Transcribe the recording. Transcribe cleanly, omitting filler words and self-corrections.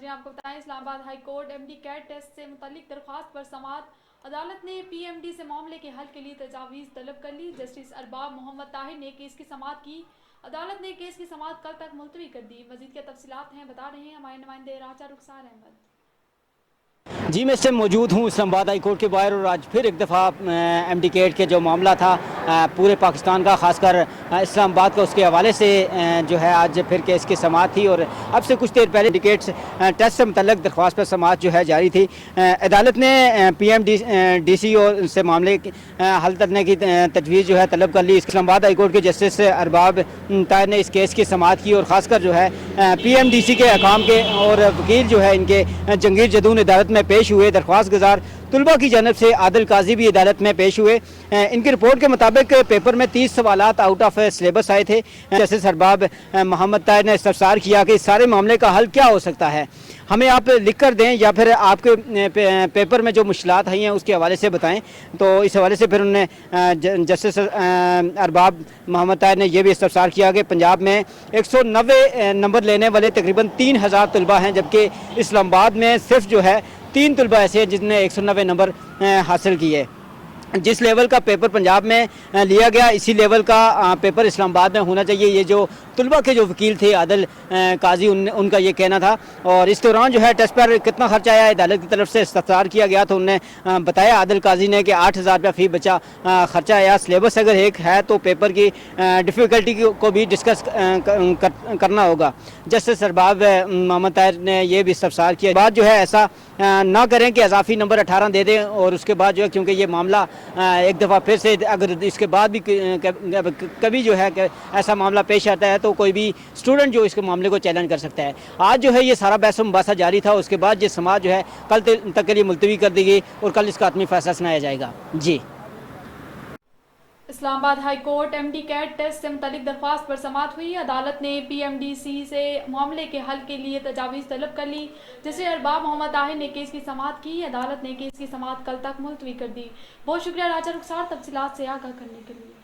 ناظرین آپ کو بتائیں Islamabad high court M D CAT test سے متعلق درخواست پر سماعت عدالت نے پی ایم ڈی سے معاملے کے حل کے لیے تجاویز طلب کر لی۔ جسٹس ارباب محمد طاہر نے کیس کی سماعت کی۔ عدالت نے کیس کی سماعت کل تک ملتوی کر دی۔ مزید کیا تفصیلات ہیں بتا رہے ہیں ہمارے نمائندے راجہ رخسار احمد۔ جی میں اس سے موجود ہوں اسلام آباد ہائی کورٹ کے باہر، اور آج پھر ایک دفعہ ایم ڈی کیٹ کے جو معاملہ تھا پورے پاکستان کا، خاص کر اسلام آباد کا، اس کے حوالے سے جو ہے آج پھر کیس کی سماعت تھی، اور اب سے کچھ دیر پہلے ایم ڈی کیٹ ٹیسٹ سے متعلق درخواست پر سماعت جو ہے جاری تھی۔ عدالت نے پی ایم ڈی سی اور سے معاملے حل کرنے کی تجویز جو ہے طلب کر لی۔ اسلام آباد ہائی کورٹ کے جسٹس ارباب طاہر نے اس کیس کی سماعت کی، اور خاص کر جو ہے پی ایم ڈی سی کے حکام کے اور وکیل جو ہے ان کے جنگیر جدون عدالت میں پیش ہوئے۔ درخواست گزار طلبہ کی جانب سے عادل قاضی بھی عدالت میں پیش ہوئے۔ ان کی رپورٹ کے مطابق پیپر میں 30 سوالات آؤٹ آف سلیبس آئے تھے۔ جسٹس ارباب محمد طاہر نے استفسار کیا کہ اس سارے معاملے کا حل کیا ہو سکتا ہے، ہمیں آپ لکھ کر دیں یا پھر آپ کے پیپر میں جو مشکلات آئی ہیں اس کے حوالے سے بتائیں۔ تو اس حوالے سے پھر انہوں نے جسٹس ارباب محمد طاہر نے یہ بھی استفسار کیا کہ پنجاب میں 190 نمبر لینے والے تقریباً 3000 طلبہ ہیں، جبکہ اسلام آباد میں صرف جو ہے 3 طلبہ ایسے ہیں جن نے 190 نمبر حاصل کیے۔ جس لیول کا پیپر پنجاب میں لیا گیا اسی لیول کا پیپر اسلام آباد میں ہونا چاہیے، یہ جو طلبہ کے جو وکیل تھے عادل قاضی ان کا یہ کہنا تھا۔ اور اس دوران جو ہے ٹیسٹ پر کتنا خرچہ آیا عدالت کی طرف سے استفسار کیا گیا تو انہوں نے بتایا عادل قاضی نے کہ 8000 روپیہ فی بچہ خرچہ آیا۔ سلیبس اگر ایک ہے تو پیپر کی ڈیفیکلٹی کو بھی ڈسکس کرنا ہوگا۔ جسٹس ارباب محمد طاہر نے یہ بھی استفسار کیا بعد جو ہے ایسا نہ کریں کہ اضافی نمبر 18 دے دیں، اور اس کے بعد جو ہے کیونکہ یہ معاملہ ایک دفعہ پھر سے اگر اس کے بعد بھی کبھی جو ہے کہ ایسا معاملہ پیش آتا ہے تو کوئی بھی اسٹوڈنٹ جو اس کے معاملے کو چیلنج کر سکتا ہے۔ آج جو ہے یہ سارا بحث و مباحثہ جاری تھا، اس کے بعد یہ سماعت جو ہے کل تک کے لیے ملتوی کر دی گئی اور کل اس کا حتمی فیصلہ سنایا جائے گا۔ جی Islamabad high court M D CAT test سے متعلق درخواست پر سماعت ہوئی۔ عدالت نے پی ایم ڈی سی سے معاملے کے حل کے لیے تجاویز طلب کر لی۔ جسے ارباب محمد طاہر نے کیس کی سماعت کی۔ عدالت نے کیس کی سماعت کل تک ملتوی کر دی۔ بہت شکریہ راجہ رخسار تفصیلات سے آگاہ کرنے کے لیے۔